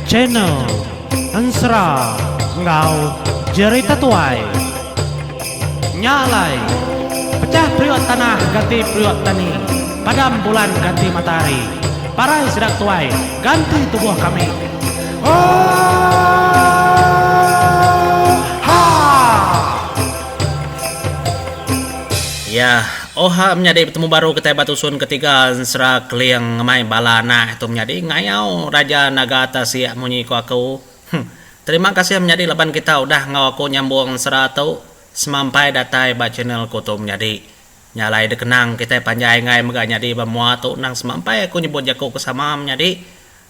Channel Ansra Ngau Jerita Tuai Nyalai Pecah priok tanah ganti priok tani, padam bulan ganti matahari, parai sedang tuai ganti tubuh kami. Ya, oha menjadi bertemu baru kita batusun ketiga serak liang ngemai balana itu menjadi ngayau Raja Nagata siak munyi ku aku. Terima kasih menjadi leban kita udah ngawaku nyambung seratu semampai datai ba channel ku tu menjadi nyalai dekenang kita panjai ngai mega nyadi bamua tu nang semampai aku nyebut jaku kesama menjadi.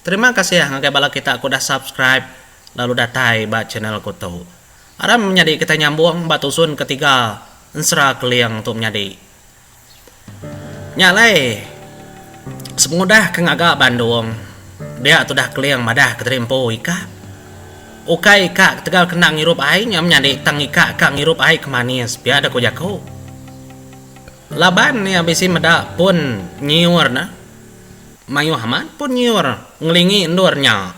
Terima kasih ngagai bala kita aku dah subscribe lalu datai ba channel ku tu. Aram menjadi kita nyambung batusun ketiga ensra keliang tu menjadi. Nyalai semudah kengaga Bandung dia tu dah keliang madah keterimpo ika ukai ika tegal kenang ngirup ai nyam nyadi tang ika kang ngirup ai kemanis biada ko jako laban ni abisi meda pun nyiur na mayu haman pun nyiur ngelingi endurnya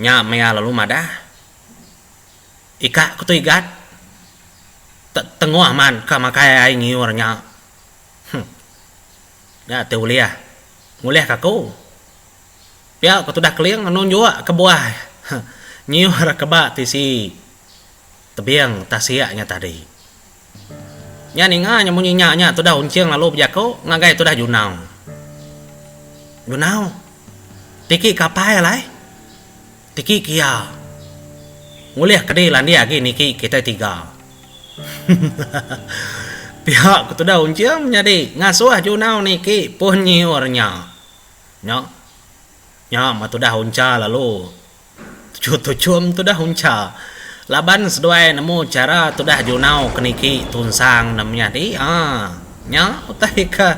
nya mea lalu madah ika kutu igat tengok aman kamakai ai ngiurnya dah teuliah nguliah kaku ya kau dah keliang nun jua ke buah nyiur keba tisi tebiang tasiaknya tadi nya ninga nya munyinya nya tu dah unciang lalu bejako ngagai tu dah junau tiki kapai lai tiki kia nguliah kedi landia gini ki kita tiga pihak tu dah unciang menjadi ngasuh junau niki pun nyiurnya nya ma tu dah unca lalu tucum tu dah unca laban seduai nemu cara tu dah junau keniki tunsang namanya di nya utai ka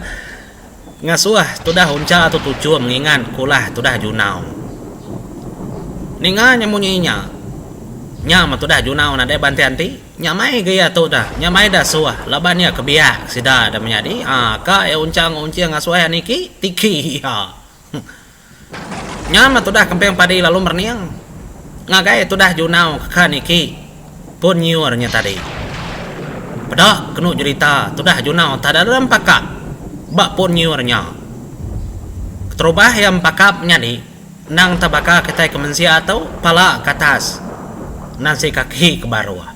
ngasuh tu dah unca tu tucum ngingan kulah tu dah junau ninga nyamunyinya nya ma tu dah junau na de bantianti nyamai gaya tu dah nyamai dah suah labannya kebiak sida dah menjadi ka uncang ngasuh niki tiki nya ma tu dah kempeng padi lalu merniang ngagai tu dah junau ka niki pun nyiurnya tadi pedak kenu cerita tu dah junau tada dalam pakap bak pun nyiurnya terubah yang pakapnya di nang tabaka kita kemensia atau pala ke atas nasi kaki ke bawah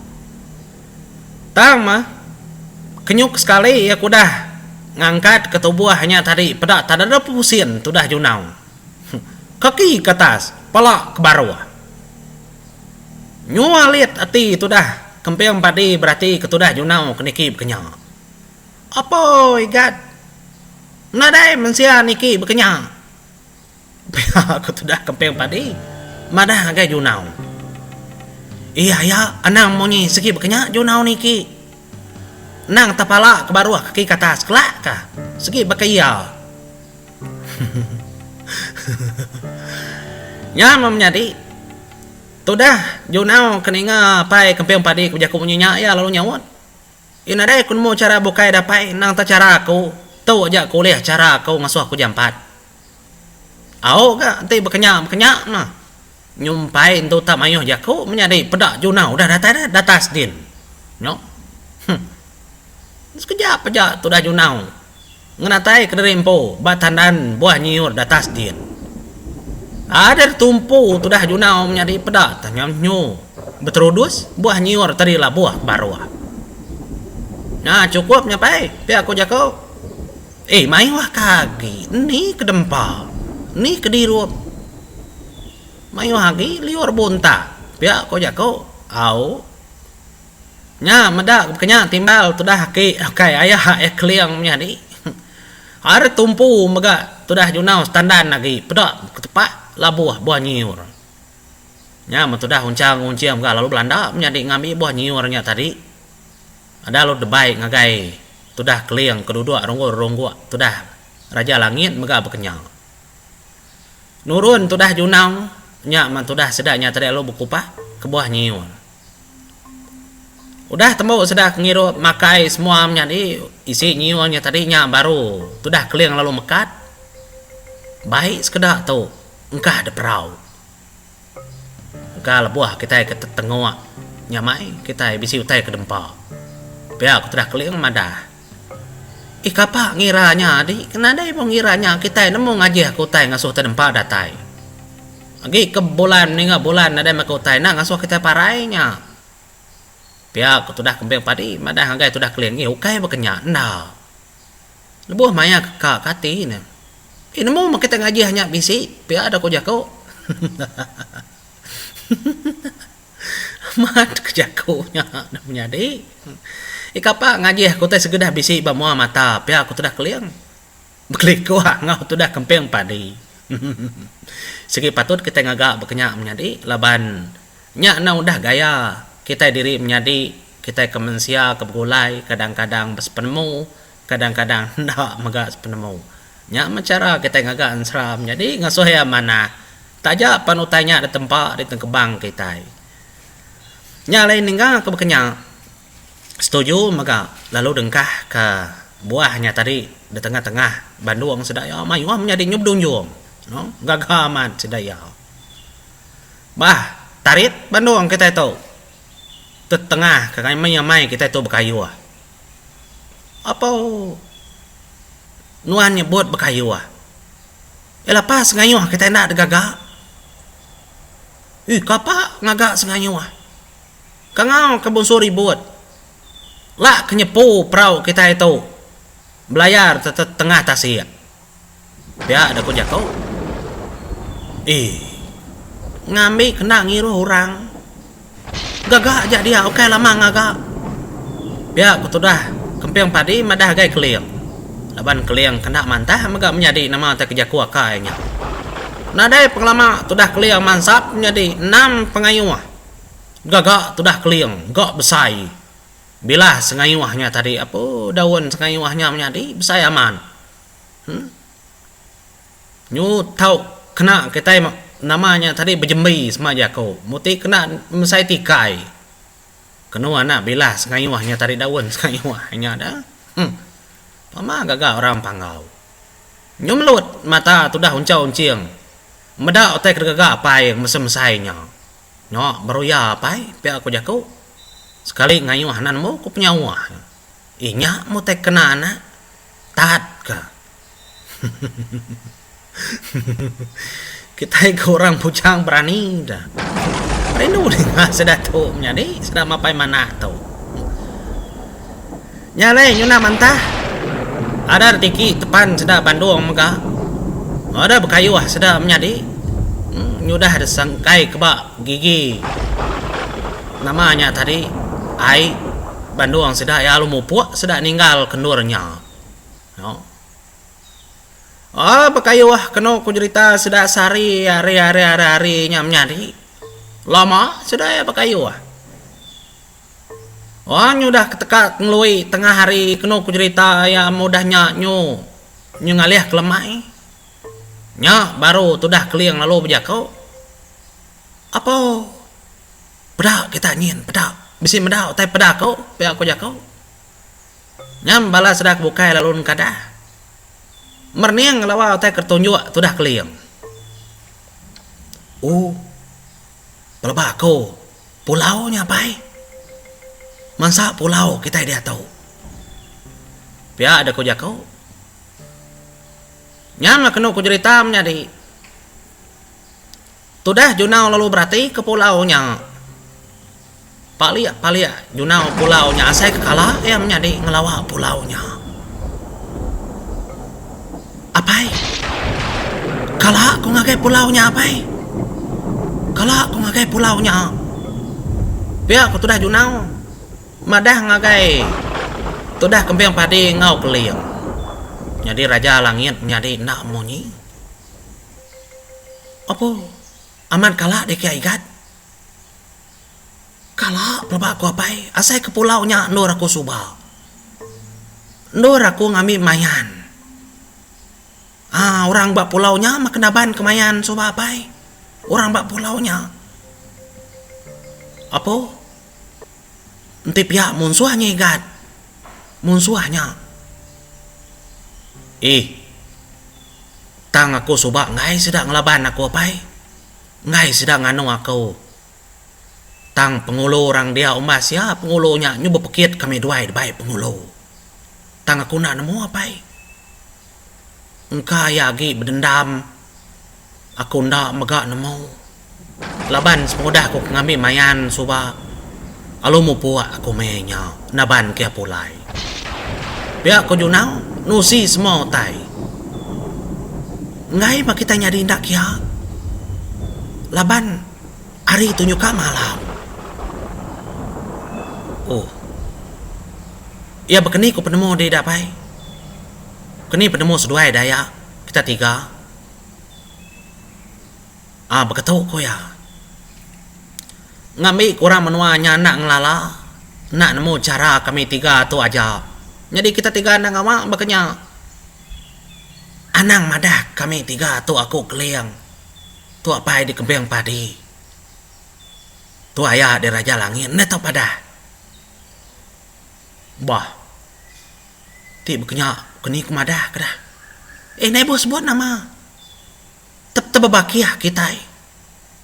tama kenyuk sekali ya kudah ngangkat ke tubuh hanya tadi pedak tada ada pusin tu dah junau kaki ke atas pala ke bawah nyualit ati itu dah kempeng padi berarti ketudah junau keniki bekenya apa igat nadai mensia niki bekenya aku tudah kempeng padi madah agak junau iya ya anang monyi segi bekenya junau niki nang tapala ke bawah kaki ke atas kelak kah segi bekaya nyama menjadi tudah junau keninga pai kempeng padi kujaku munyinya ya lalu nyawon ina dai kun mau cara bukai dapai nang ta cara aku tu aja kuliah cara aku ngasuh aku jam 4 au ga nanti bekenya nah nyumpai entu tak mayuh jaku menyadi pedak junau dah datas din no sekejap aja tu dah junau ngenatai kederimpo batandan buah nyiur datas din ada tumpu tu dah junau menjadi pedak tanya nyu beterudus buah nyiur tadi lah buah baru nah cukup nyapai pihak aku jako mai wah kagi ni kedempa ni kedirup mai wah kagi liur bunta pihak aku jako au nya medak kenya timbal tu dah ki kai ayah kliang menjadi ada tumpu mega tu dah junau standar lagi pedak ketepak labuah buah nyiur nya ma tu dah unciang ga lalu Belanda menjadi ngambil buah nyiurnya tadi ada lo debai ngagai tu dah keliang kedua ronggo tu dah raja langit mega bekenyang nurun tu dah junau nya ma tu dah sedaknya tadi lo bukupah ke buah nyiur udah tembok sedak ngirup makai semua menjadi isi nyiurnya tadinya baru tu dah keliang lalu mekat Baik sekedar tu engkah ada perahu. Engkah lebuah kita ke tengok nyamai kita bisi utai ke dempa. Pihak aku telah keliang madah. Kapak ngiranya di kenapa ibu ngiranya kita nemu ngaji aku utai ngasuh terdempa datai. Lagi ke bulan ni bulan ada mak utai nak ngasuh kita parainya. Pihak aku sudah kembang padi madah ngagai sudah keliang ukai berkenyak ndak. Lebuh maya kak kati ni. Nemu mak kita ngaji hanya bisi pihak ada ko jako. Amat kejakunya dah punya dik. Kapak ngaji aku teh segedah bisi bamua mata pihak aku sudah keliang. Beklik ko ngau sudah kempeng padi. Segi patut kita ngagak berkenyak menjadi laban nyak na udah gaya kita diri menjadi kita kemensia kebegulai kadang-kadang bersepenemu kadang-kadang ndak megak sepenemu. Nyak mencara kita ngagak ansra menjadi ngasuh ya mana tajak panutanya di tempat di tengkebang kita. Nya lain ninggal ke berkenyak setuju maka lalu dengkah ke buahnya tadi di tengah-tengah Bandung sedaya mayu menjadi nyubdunjung no gagaman sedaya bah tarit Bandung kita itu tengah ke mai kita itu berkayu apa nuan nyebut berkayu pas ngayuh kita nak gagak kapak ngagak sengayuh kangau kebun suri buat lah kenyepu perahu kita itu belayar tengah tasik ya ada ko jako ngambil kena ngiru orang gagak aja dia oke lama ngagak ya aku sudah kempeng padi madah gai keliang laban keliang kena mantah megak menjadi nama tak kejaku akainya nadai penglama sudah keliang mansap menjadi 6 pengayuh gagak sudah keliang gak besai bila sengayuahnya tadi apa daun sengayuahnya menjadi besar aman nyu tahu kena kita namanya tadi berjembi semaja kau muti kena mesai tikai kena anak bila sengayuahnya tadi daun sengayuahnya ada pama gagak orang panggau nyu melut mata tu dah uncau unciang medak otak gagak apa yang mesem-mesainya no baru ya apa pihak aku jago sekali ngayuh hanan mo ku penyawa inya mo tek kena anak tat ka kita ke orang pucang berani dah rindu dengan sedatu menjadi sedang mapai mana tu nyalai nyuna mantah ada tiki tepan sedang Bandung mega ada berkayu sedang menjadi nyudah ada sangkai kebak gigi namanya tadi ai Bandung sudah ya lu mupuk sudah ninggal kendurnya no berkayu kena ku cerita sudah sehari hari nyamnyari lama sudah ya berkayu nyudah ketekat ngelui tengah hari kena ku cerita ya mudahnya nyu ngalih kelemai nya baru tudah keliang lalu berjakau apa bedak kita nyin bedak bisi medak tai pedak kau pihak aku jakau nyam bala sedak bukai lalu kadah merniang lawa tai kertunjuk tudah keliang pelebak kau pulaunya pai mansa pulau kita dia tahu pihak ada kau jakau nyam kena ku cerita menjadi tudah junau lalu berarti ke pulaunya palia junau pulaunya asai kekala yang menjadi ngelawak pulaunya apai kala aku ngagai pulaunya apai kala aku ngagai pulaunya pihak aku tudah junau madah ngagai tudah kempeng padi ngau keliang jadi raja langit menjadi nak monyi apa aman kala dek igat kala pelebak aku apai asai ke pulaunya nur aku subah nur aku ngambil mayan orang bak pulaunya makenaban kemayan subah apai orang bak pulaunya apa enti pihak munsuhnya igat munsuhnya tang Tang aku subak ngai sedang ngelaban aku apai. Ngai sedang anu aku. Tang pengulo orang dia umas ya pengulonya nyu bepekit kami duai baik pengulo. Tang aku nak nemu apai. Engka ya gi berdendam. Aku ndak megak nemu. Laban semudah aku ngambil mayan subak. Alu mu puak aku menya naban kia pulai. Biar aku junau nusi semua tai. Ngai mak kita nyari ndak kia. Laban hari tunjuka malam. Oh. Ya bekeni ku penemu di dapai. Keni penemu seduai daya. Kita tiga. Beketuk ko ya. Ngambil kurang menuanya nak ngelala. Nak nemu cara kami tiga tu aja. Jadi kita tiga nak ngamak bekenya. Anang madah kami tiga tu aku keliang. Tu apa di kembang padi. Tu ayah di Raja Langit. Neto padah. Bah. Ti bekenya keni kumadah kedah. Nai bos buat nama. Tebabakiah kita.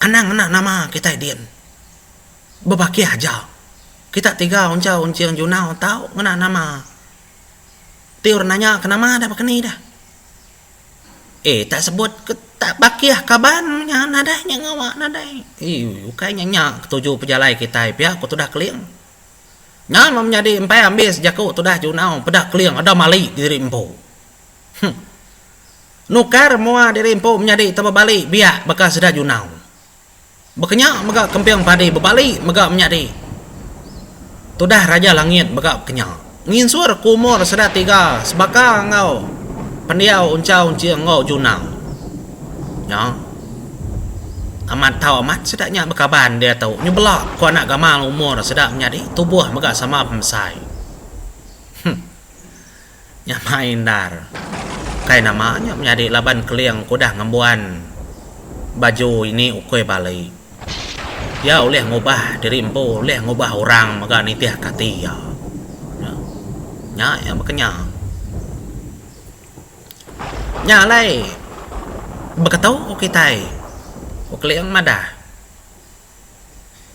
Anang anak nama kita dian. Bebakiah aja. Kita tiga unciang junau tahu ngena nama. Tiur nanya kenapa ada bekeni dah. Tak sebut tak bakiah kaban nya nadahnya ngawak nadai. Ukainya nya ketujuh pejalai kita pihak aku tudah keliang. Nya menjadi empai ambil sejak aku tudah junau pedak keliang ada mali di rimpo. Nukar mua di rimpo menjadi taba balik biak bekas sudah junau. Bekenya megak kempiang padi bebalik megak menjadi. Tudah Raja Langit megak bekenya. Nginsur kumur sudah tiga sebaka ngau. Pendiau unciang ngau junau. Ya. Amat tahu amat sedaknya bekaban dia tahu. Nyebelak ku anak gamal umur sedak menjadi tubuh megak sama pemsai. Nya main dar. Kai namanya menjadi laban keliang kudah ngembuan baju ini ukoi balai. Ya oleh ngubah diri empo, oleh ngubah orang megak nitiah kati ya. Nya yang bekenya. Nyalai beketau kita keliang madah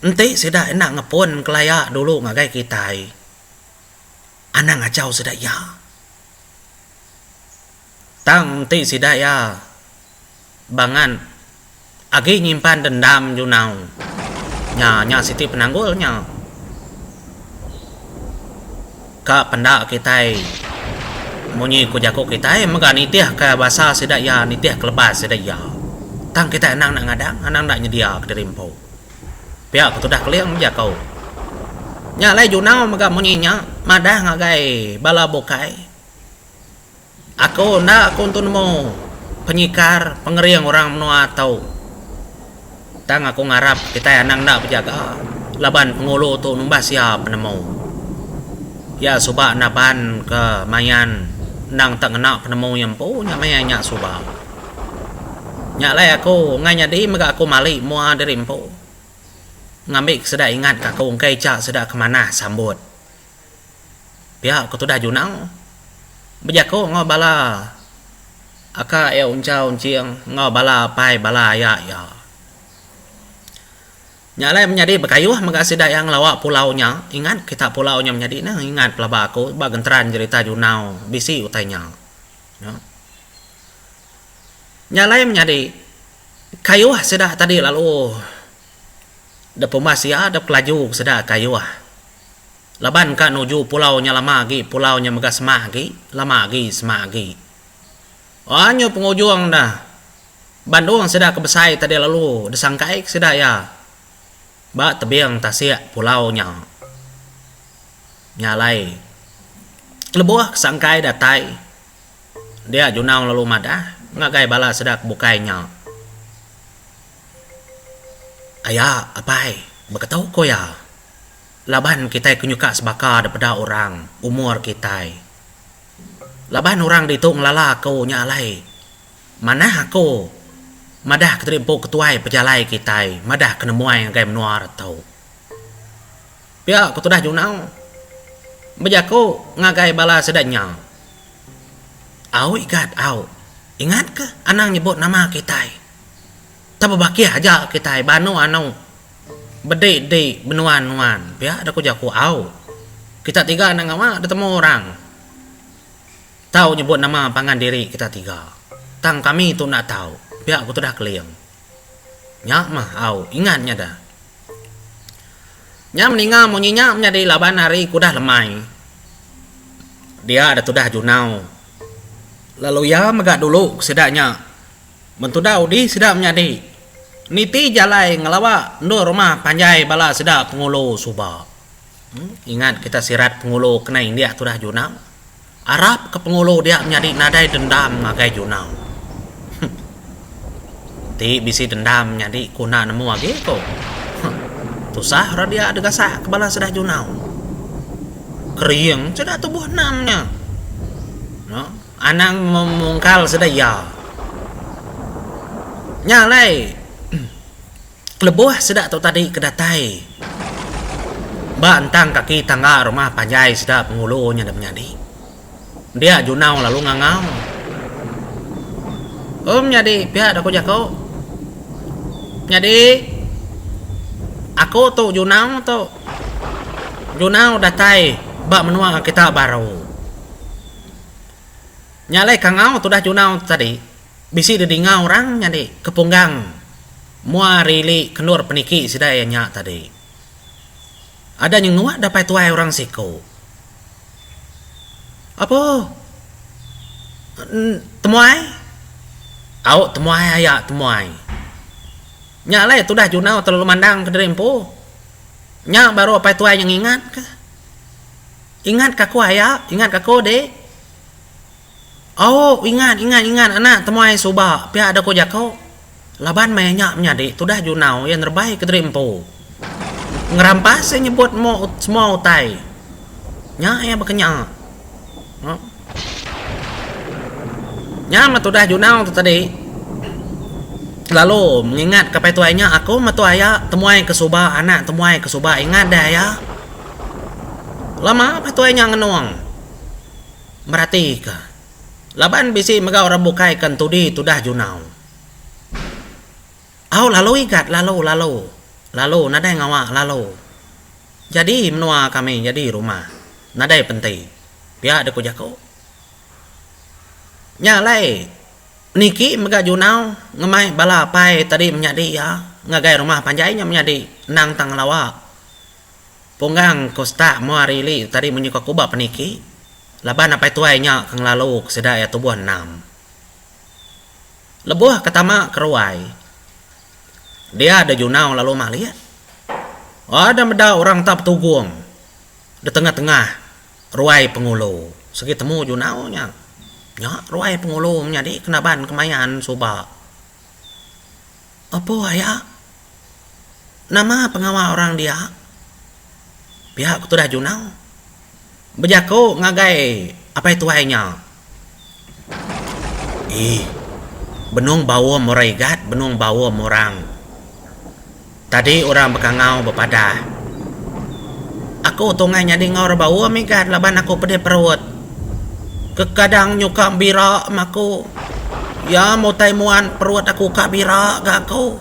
ente sudah enak ngepun kelaya dulu ngagai kita anak ngacau sudah ya tang ente sudah ya bangan agi nyimpan dendam junau nya siti penanggulnya ka pendak kita munyi ku jako kita mega nitiah ka bahasa sedak ya nitiah kelebas sedak ya tang kita enang nak ngadang anang nak nyedia ke rimpo pihak aku dah keliang jako nya lai junau mega munyi nya madah ngagai bala bokai aku ndak aku tunmu penyikar pengeriang orang menua tau tang aku ngarap kita enang ndak berjaga laban pengulu tu numbas ya penemu ya subak naban ke mayan nang tak kena penemu yang punya mayanya subak nya lai aku nganya di mega aku mali mua dari empo ngambil sedak ingat ka aku kai cak sedak kemana sambut pihak aku tu dah junau bejako ngobala aka uncau unciang ngobala pai bala ya nyalai menjadi berkayuh mega sedak yang lawak pulaunya ingat kita pulaunya menjadi nah ingat pelaba aku bagentran cerita junau bisi utainya ya. Nyalai menjadi kayuh sedak tadi lalu da pemasia da kelaju sedak kayuh laban ka nuju pulaunya lama lagi pulaunya mega semah lagi lama lagi anyo pengujung dah Bandung sedak kebesai tadi lalu desangkai sedak ya ba tebiang tasik pulaunya nyalai lebuah sangkai datai dia junau lalu madah ngagai bala sedak bukainya ayah apai beketau ko ya laban kita kunyuka sebaka daripada orang umur kita laban orang ditung lala ko nyalai mana aku madah keterimpo ketuai pejalai kita madah kenemuai yang kayak menuar tau pihak aku dah junau bejako ngagai bala sedanya au ikat au Ingat ke anang nyebut nama kita? Tak berbaki aja kita banu anu bede de benuan-nuan. Pihak ada jaku au. Kita tiga nang ngawa ketemu orang. Tahu nyebut nama pangan diri kita tiga. Tang kami tu nak tahu. Pihak aku tu dah keliang. Nyak mah au ingatnya dah. Nyak meninggal mau nyinyap menjadi laban hari ku dah lemai. Dia ada tu dah junau. Lalu ya megak dulu sedaknya. Mentudau di sedap menjadi. Niti jalai ngelawa nur rumah panjai bala sedap pengulu suba. Ingat kita sirat pengulu kena dia tu dah junau. Arab ke pengulu dia menjadi nadai dendam ngagai junau. Ti bisi dendam menjadi kuna nemu lagi ko. Tusah dia ada gasak kebala sedah junau. Keriang sedah tubuh namnya. No? Anang memungkal sedaya. Nyalai lebuh sedak tu tadi kedatai. Bantang kaki tangga rumah panjai sedak pengulunya dah menjadi. Dia junau lalu ngangau. Jadi pihak aku jako. Jadi aku tu junau datai bak menua kita baru. Nyalai kangau tu dah junau tadi. Bisi dedingau orang nyadi kepunggang. Mua rili kenur peniki sidayanya tadi. Ada nyengua dapat tuai orang siko. Apa? Temuai? Au temuai ayak temuai. Nyalai tu dah junau terlalu mandang ke derimpo. Nya baru apa tuai yang ingat ke? Ingat kaku ayak? Ingat kaku dek? Oh, ingat anak temuai suba. Pihak ada ko jako. Laban mainnya menjadi tu dah junau yang terbaik ke derimpo. Ngerampas saya nyebut mau semua utai. Nya ya bekenya. Nya mah tu dah junau tu tadi. Lalu mengingat kapai tuainya aku mah tuaya temuai ke suba anak temuai ke suba ingat dah ya. Lama apa tuainya ngenuang. Merhati ke. Laban bisi megau rabukai kan tudi tu dah junau. Au lalu ikat lalu nadai ngawa lalu. Jadi menua kami jadi rumah. Nadai penting. Pihak ada jako. Nyalai niki mega junau ngemai bala pai tadi menjadi ya ngagai rumah panjainya menjadi nang tang lawa. Punggang kosta muarili tadi menyuka kuba peniki. Laban apa tuainya kang lalu kesedaya tubuh 6. Lebuh ketama keruai. Dia ada junau lalu malihat. Ada meda orang tap tugung. Di tengah-tengah ruai pengulu. Segi temu junaunya. Ya, ruai pengulu menjadi kenaban kemayan suba. Apa ya? Nama pengawal orang dia? Pihak tu dah junau. Bejako ngagai apa itu hanya? Benung bawa moregat, benung bawa morang. Tadi orang bekangau bepada. Aku tunganya di ngau bawa migat laban aku pede perut. Kekadang nyuka bira maku. Ya mau taimuan perut aku kak bira gak aku.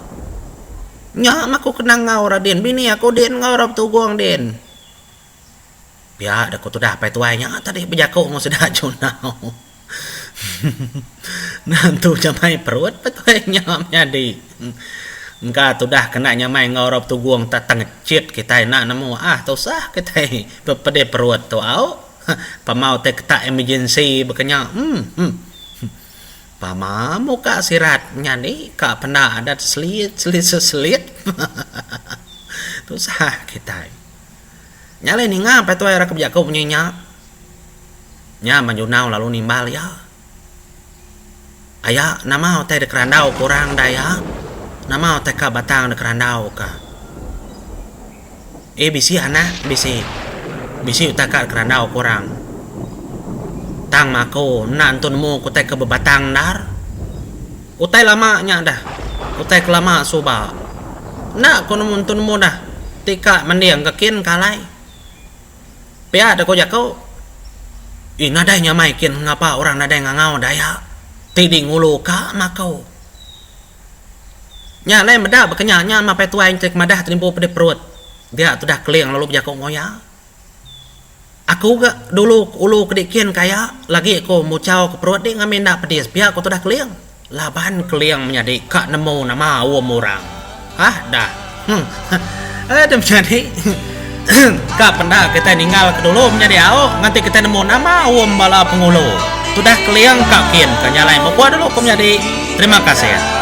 Nya maku kenang ngau raden bini aku den ngau rap tuguang den. Ya, aku tu dah pai tuainya tadi bejako mau sudah junau. Nantu jamai perut petuainya menjadi. Engka tu dah kena nyamai ngorop tu guang tak tengecit kita nak nemu tu sah kita pede perut tu au. Pamau te ketak emergency bekenya. Pama muka sirat nyani ka pernah ada selit. Tu sah kita. Nyale ni ngapa tu era kebjako punya nya manjunau lalu nimbal ya. Aya nama hotel de kerandau kurang daya. Nama hotel ka batang de kerandau ka. Bisi anak bisi utaka kerandau kurang. Tang mako nantun mu kutai ke bebatang dar. Utai lama nya dah. Utai kelama suba. Nak kono muntun mu dah. Tika mendiang kekin kalai. Pia ada ko jako. Nadai nyamai kin ngapa orang nadai ngangau daya. Tiding ngulu ka makau. Nya lain medah berkenyanya ma pe tuai cek madah trimpo pede perut. Dia tu dah keliang lalu berjakok ngoya. Aku ga dulu ulu kedikian kaya lagi aku mau caw ke perut dia ngamin dak pedis pihak aku tu dah keliang. Laban keliang menjadi kak nemu nama awam orang. Hah dah. Ada menjadi kak pendak kita ninggal ke dulu menjadi awak nanti kita nemu nama awam bala pengulu. Tu dah keliang kak kian kanyalai mau dulu aku menjadi terima kasih.